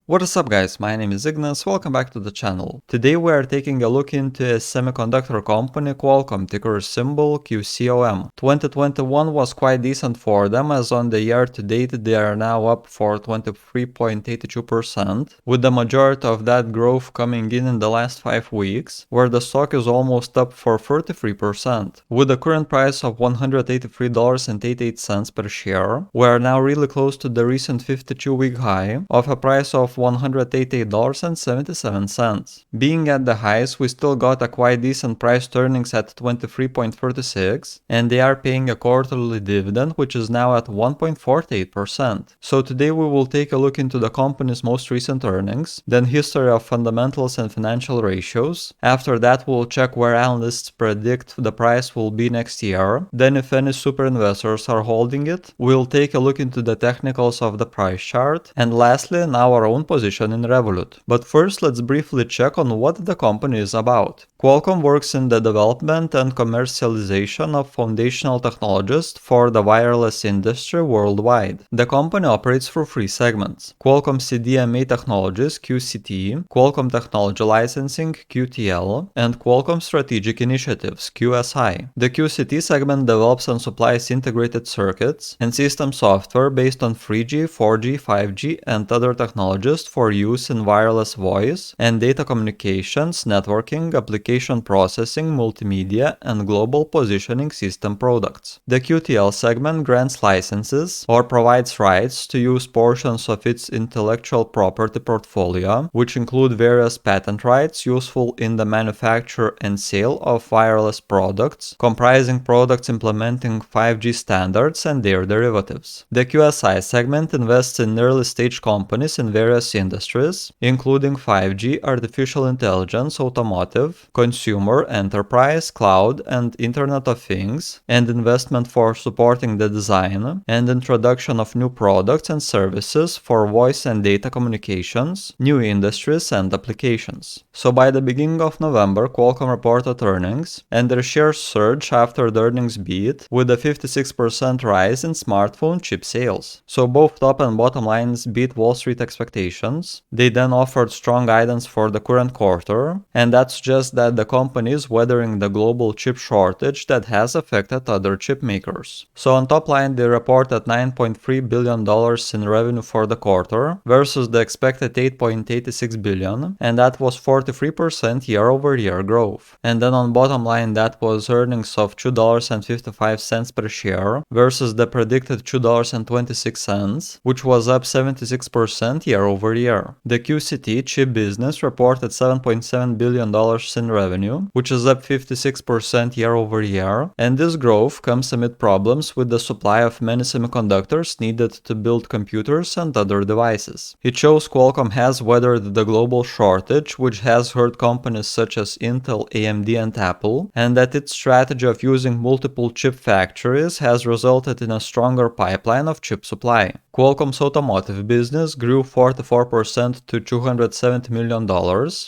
What is up guys, my name is Ignas, welcome back to the channel. Today we are taking a look into a semiconductor company Qualcomm, ticker symbol QCOM. 2021 was quite decent for them, as on the year to date they are now up for 23.82%, with the majority of that growth coming in the last 5 weeks, where the stock is almost up for 33%. With the current price of $183.88 per share, we are now really close to the recent 52-week high of a price of $188.77. Being at the highs, we still got a quite decent price to earnings at 23.36, and they are paying a quarterly dividend which is now at 1.48%. So today we will take a look into the company's most recent earnings, then history of fundamentals and financial ratios. After that we'll check where analysts predict the price will be next year, then if any Superinvestors are holding it, we'll take a look into the technicals of the price chart, and lastly in our own position in Revolut. But first let's briefly check on what the company is about. Qualcomm works in the development and commercialization of foundational technologies for the wireless industry worldwide. The company operates through 3 segments: Qualcomm CDMA Technologies QCT, Qualcomm Technology Licensing QTL, and Qualcomm Strategic Initiatives QSI. The QCT segment develops and supplies integrated circuits and system software based on 3G, 4G, 5G, and other technologies for use in wireless voice and data communications, networking, application processing, multimedia, and global positioning system products. The QTL segment grants licenses or provides rights to use portions of its intellectual property portfolio, which include various patent rights useful in the manufacture and sale of wireless products, comprising products implementing 5G standards and their derivatives. The QSI segment invests in early-stage companies in various industries, including 5G, artificial intelligence, automotive, consumer, enterprise, cloud, and Internet of Things, and investment for supporting the design and introduction of new products and services for voice and data communications, new industries, and applications. So by the beginning of November, Qualcomm reported earnings, and their shares surged after the earnings beat, with a 56% rise in smartphone chip sales. So both top and bottom lines beat Wall Street expectations. They then offered strong guidance for the current quarter, and that's just that the company is weathering the global chip shortage that has affected other chip makers. So on top line they reported $9.3 billion in revenue for the quarter versus the expected $8.86 billion, and that was 43% year-over-year growth. And then on bottom line that was earnings of $2.55 per share versus the predicted $2.26, which was up 76% year-over-year. The QCT chip business reported $7.7 billion in revenue, which is up 56% year-over-year, and this growth comes amid problems with the supply of many semiconductors needed to build computers and other devices. It shows Qualcomm has weathered the global shortage, which has hurt companies such as Intel, AMD, and Apple, and that its strategy of using multiple chip factories has resulted in a stronger pipeline of chip supply. Qualcomm's automotive business grew 44% to $270 million,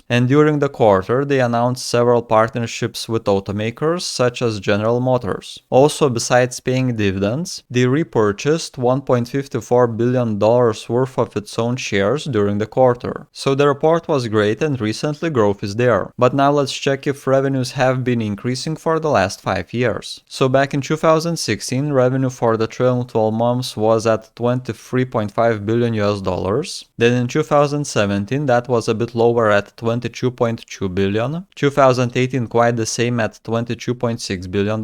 and during the quarter they announced several partnerships with automakers such as General Motors. Also, besides paying dividends, they repurchased $1.54 billion worth of its own shares during the quarter. So the report was great and recently growth is there. But now let's check if revenues have been increasing for the last 5 years. So back in 2016, revenue for the trailing 12 months was at $23.5 billion US. Then in 2017 that was a bit lower at $22.2 billion. 2018 quite the same at $22.6 billion.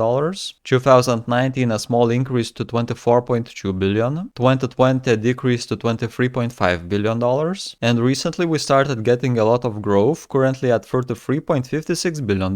2019 a small increase to $24.2 billion. 2020 a decrease to $23.5 billion. And recently we started getting a lot of growth, currently at $33.56 billion.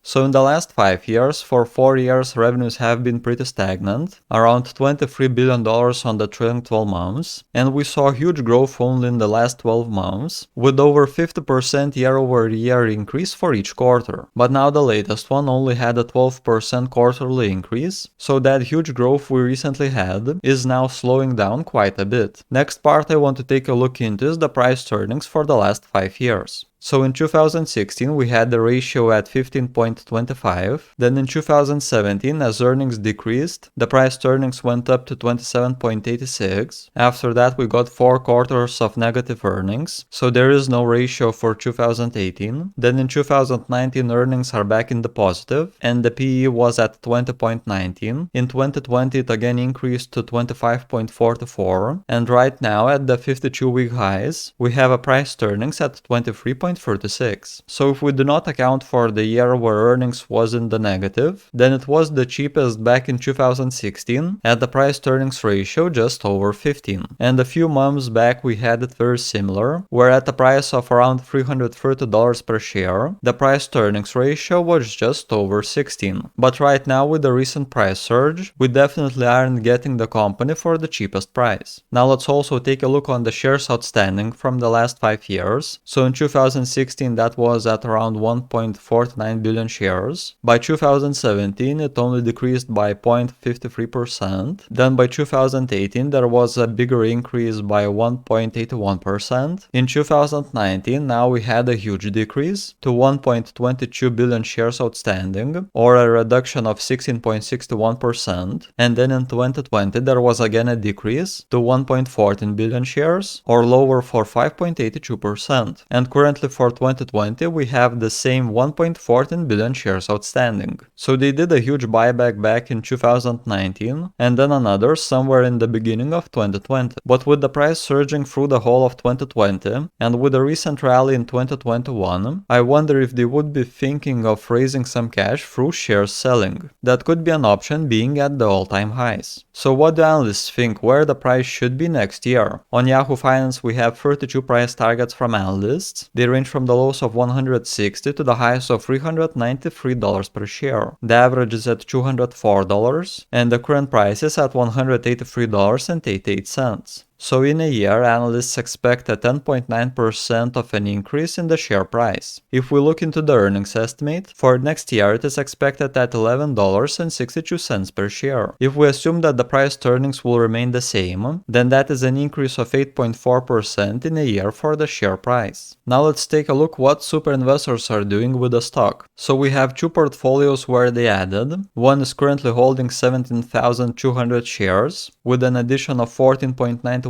So in the last 5 years, for 4 years revenues have been pretty stagnant, around $23 billion on the trailing 12 months, and we saw huge growth only in the last 12 months, with over 50% year-over-year increase for each quarter. But now the latest one only had a 12% quarterly increase, so that huge growth we recently had is now slowing down quite a bit. Next part I want to take a look into is the price earnings for the last 5 years. So in 2016 we had the ratio at 15.25, then in 2017 as earnings decreased, the price to earnings went up to 27.86. After that we got 4 quarters of negative earnings, so there is no ratio for 2018. Then in 2019 earnings are back in the positive, and the PE was at 20.19. In 2020 it again increased to 25.44, and right now at the 52-week highs, we have a price to earnings at 23.36. So if we do not account for the year where earnings was in the negative, then it was the cheapest back in 2016 at the price to earnings ratio just over 15. And a few months back we had it very similar, where at a price of around $330 per share, the price to earnings ratio was just over 16. But right now with the recent price surge, we definitely aren't getting the company for the cheapest price. Now let's also take a look on the shares outstanding from the last 5 years. So in 2016 that was at around 1.49 billion shares. By 2017 it only decreased by 0.53%. Then by 2018 there was a bigger increase by 1.81%. In 2019 now we had a huge decrease to 1.22 billion shares outstanding, or a reduction of 16.61%. And then in 2020 there was again a decrease to 1.14 billion shares, or lower for 5.82%. And currently for 2020 we have the same 1.14 billion shares outstanding. So they did a huge buyback back in 2019 and then another somewhere in the beginning of 2020. But with the price surging through the whole of 2020 and with a recent rally in 2021, I wonder if they would be thinking of raising some cash through shares selling. That could be an option being at the all-time highs. So what do analysts think where the price should be next year? On Yahoo Finance we have 32 price targets from analysts. They range from the lows of $160 to the highs of $393 per share. The average is at $204 and the current price is at $183.88. So in a year, analysts expect a 10.9% of an increase in the share price. If we look into the earnings estimate, for next year it is expected at $11.62 per share. If we assume that the price to earnings will remain the same, then that is an increase of 8.4% in a year for the share price. Now let's take a look what Superinvestors are doing with the stock. So we have 2 portfolios where they added. One is currently holding 17,200 shares with an addition of 14.91%,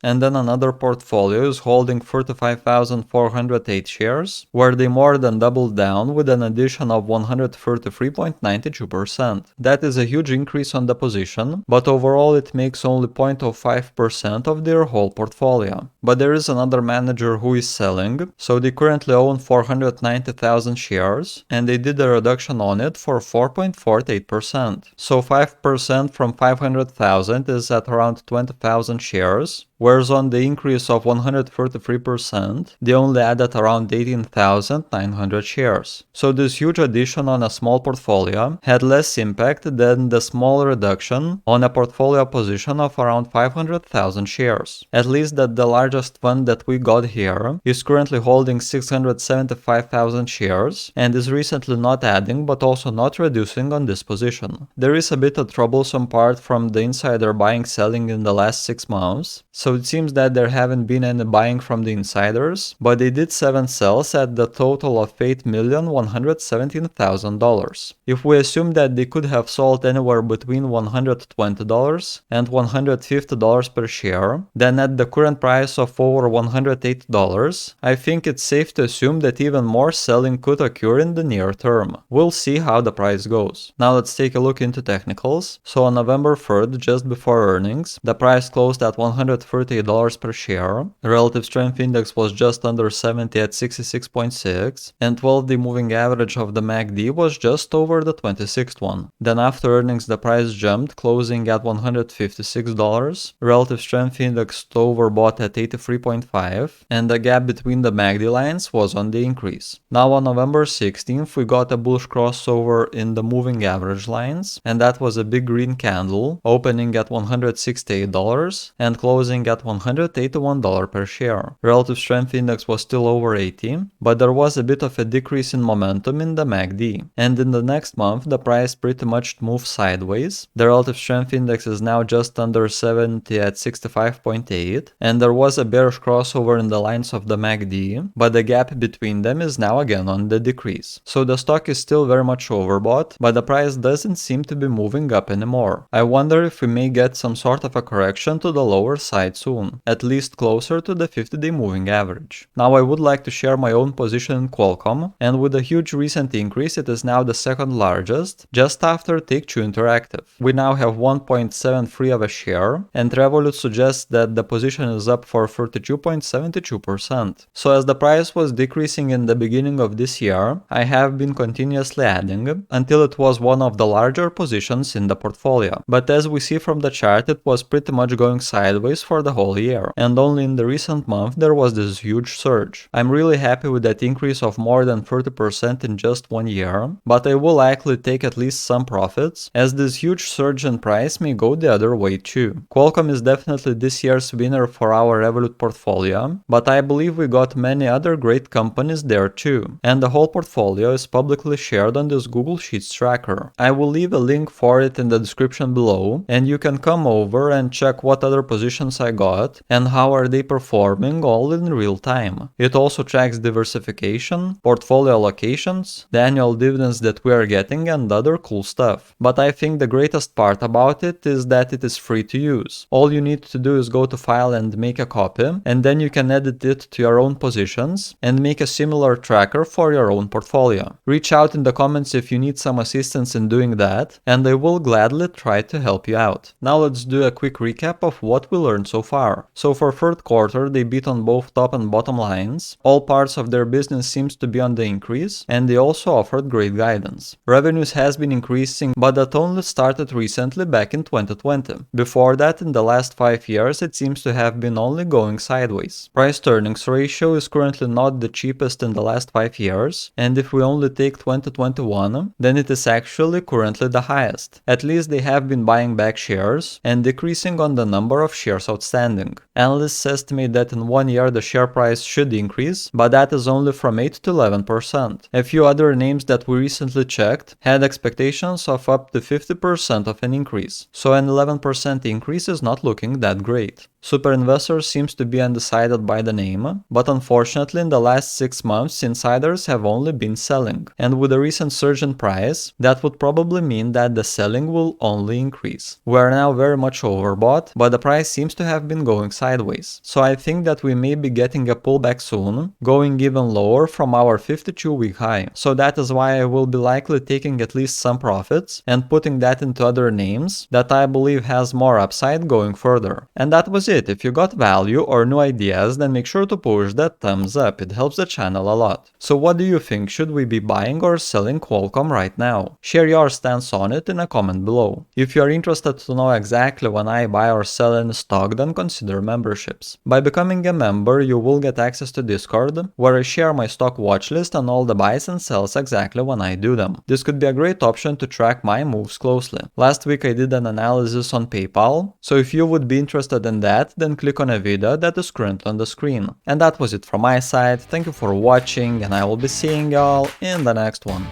and then another portfolio is holding 35,408 shares, where they more than doubled down with an addition of 133.92%. That is a huge increase on the position, but overall it makes only 0.05% of their whole portfolio. But there is another manager who is selling, so they currently own 490,000 shares, and they did a reduction on it for 4.48%. So 5% from 500,000 is at around 20,000 shares, whereas on the increase of 133%, they only added around 18,900 shares. So this huge addition on a small portfolio had less impact than the small reduction on a portfolio position of around 500,000 shares. At least that the largest fund that we got here is currently holding 675,000 shares and is recently not adding but also not reducing on this position. There is a bit of troublesome part from the insider buying selling in the last 6 months, so it seems that there haven't been any buying from the insiders, but they did 7 sells at the total of $8,117,000. If we assume that they could have sold anywhere between $120 and $150 per share, then at the current price of over $108, I think it's safe to assume that even more selling could occur in the near term. We'll see how the price goes. Now let's take a look into technicals. So on November 3rd, just before earnings, the price closed at $138 per share. The relative strength index was just under 70 at 66.6, and 12-day moving average of the MACD was just over the 26th one. Then after earnings the price jumped, closing at $156. Relative strength index overbought at 83.5, and the gap between the MACD lines was on the increase. Now on November 16th we got a bullish crossover in the moving average lines, and that was a big green candle opening at $168 and closing at $181 per share. Relative Strength Index was still over 80, but there was a bit of a decrease in momentum in the MACD. And in the next month, the price pretty much moved sideways. The Relative Strength Index is now just under 70 at 65.8, and there was a bearish crossover in the lines of the MACD, but the gap between them is now again on the decrease. So the stock is still very much overbought, but the price doesn't seem to be moving up anymore. I wonder if we may get some sort of a correction to the lower side soon, at least closer to the 50-day moving average. Now I would like to share my own position in Qualcomm, and with a huge recent increase it is now the second largest, just after Take-Two Interactive. We now have 1.73 of a share, and Revolut suggests that the position is up for 32.72%. So as the price was decreasing in the beginning of this year, I have been continuously adding until it was one of the larger positions in the portfolio. But as we see from the chart, it was pretty much going sideways for the whole year, and only in the recent month there was this huge surge. I'm really happy with that increase of more than 30% in just 1 year, but I will likely take at least some profits, as this huge surge in price may go the other way too. Qualcomm is definitely this year's winner for our Revolut portfolio, but I believe we got many other great companies there too, and the whole portfolio is publicly shared on this Google Sheets tracker. I will leave a link for it in the description below, and you can come over and check what other positions I got and how are they performing all in real time. It also tracks diversification, portfolio allocations, the annual dividends that we are getting, and other cool stuff. But I think the greatest part about it is that it is free to use. All you need to do is go to File and make a copy, and then you can edit it to your own positions and make a similar tracker for your own portfolio. Reach out in the comments if you need some assistance in doing that, and I will gladly try to help you out. Now let's do a quick recap of what we learned so far. So for third quarter, they beat on both top and bottom lines. All parts of their business seems to be on the increase, and they also offered great guidance. Revenues has been increasing, but that only started recently back in 2020. Before that, in the last 5 years, it seems to have been only going sideways. Price to earnings ratio is currently not the cheapest in the last 5 years, and if we only take 2021, then it is actually currently the highest. At least they have been buying back shares and decreasing on the number of shares outstanding. Analysts estimate that in 1 year the share price should increase, but that is only from 8 to 11%. A few other names that we recently checked had expectations of up to 50% of an increase, so an 11% increase is not looking that great. Superinvestors seems to be undecided by the name, but unfortunately in the last 6 months insiders have only been selling, and with the recent surge in price, that would probably mean that the selling will only increase. We are now very much overbought, but the price seems to have been going sideways, so I think that we may be getting a pullback soon, going even lower from our 52-week high. So that is why I will be likely taking at least some profits and putting that into other names that I believe has more upside going further. And that was it. If you got value or new ideas, then make sure to push that thumbs up, it helps the channel a lot. So what do you think, should we be buying or selling Qualcomm right now? Share your stance on it in a comment below. If you are interested to know exactly when I buy or sell any stock, then consider memberships. By becoming a member, you will get access to Discord, where I share my stock watch list and all the buys and sells exactly when I do them. This could be a great option to track my moves closely. Last week I did an analysis on PayPal, so if you would be interested in that, then click on a video that is currently on the screen. And that was it from my side. Thank you for watching, and I will be seeing y'all in the next one.